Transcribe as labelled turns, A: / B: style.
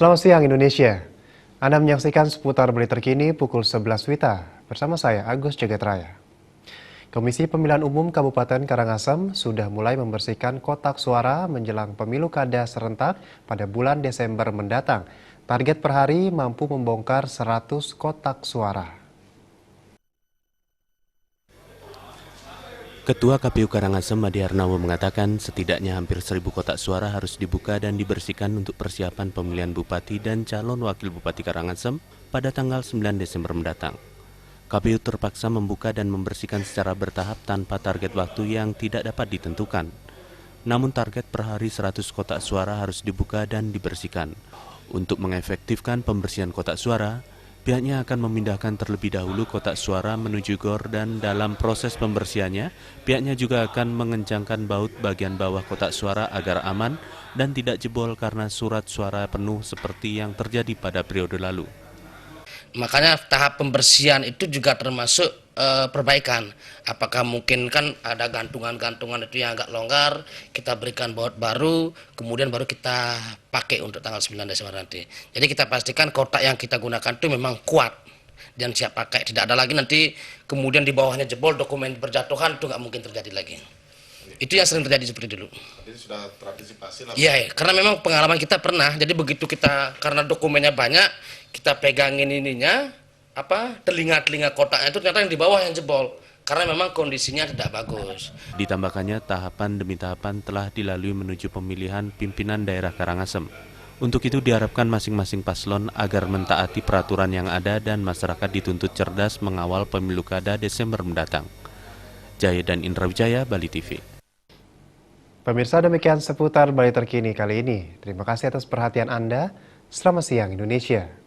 A: Selamat siang Indonesia. Anda menyaksikan seputar berita terkini pukul 11 WITA bersama saya Agus Jagatraya. Komisi Pemilihan Umum Kabupaten Karangasem sudah mulai membersihkan kotak suara menjelang pemilu kada serentak pada bulan Desember mendatang. Target per hari mampu membongkar 100 kotak suara.
B: Ketua KPU Karangasem Adi Arnawo mengatakan setidaknya hampir 1.000 kotak suara harus dibuka dan dibersihkan untuk persiapan pemilihan Bupati dan calon Wakil Bupati Karangasem pada tanggal 9 Desember mendatang. KPU terpaksa membuka dan membersihkan secara bertahap tanpa target waktu yang tidak dapat ditentukan. Namun target per hari 100 kotak suara harus dibuka dan dibersihkan. Untuk mengefektifkan pembersihan kotak suara, pihaknya akan memindahkan terlebih dahulu kotak suara menuju gor dan dalam proses pembersihannya, pihaknya juga akan mengencangkan baut bagian bawah kotak suara agar aman dan tidak jebol karena surat suara penuh seperti yang terjadi pada periode lalu.
C: Makanya tahap pembersihan itu juga termasuk perbaikan. Apakah mungkin kan ada gantungan-gantungan itu yang agak longgar, kita berikan baut baru, kemudian baru kita pakai untuk tanggal 9 Desember nanti. Jadi kita pastikan kotak yang kita gunakan itu memang kuat dan siap pakai. Tidak ada lagi nanti kemudian di bawahnya jebol, dokumen berjatuhan, itu nggak mungkin terjadi lagi. Itu yang sering terjadi seperti dulu.
D: Jadi sudah terantisipasi lah.
C: Iya, karena memang pengalaman kita pernah. Jadi begitu kita, karena dokumennya banyak, kita pegangin ininya, telinga-telinga kotaknya itu ternyata yang di bawah yang jebol. Karena memang kondisinya tidak bagus.
B: Ditambahkannya tahapan demi tahapan telah dilalui menuju pemilihan pimpinan daerah Karangasem. Untuk itu diharapkan masing-masing paslon agar mentaati peraturan yang ada dan masyarakat dituntut cerdas mengawal pemilu kada Desember mendatang. Jaya dan Indra Wijaya, Bali TV.
A: Pemirsa, demikian seputar berita terkini kali ini. Terima kasih atas perhatian Anda. Selamat siang Indonesia.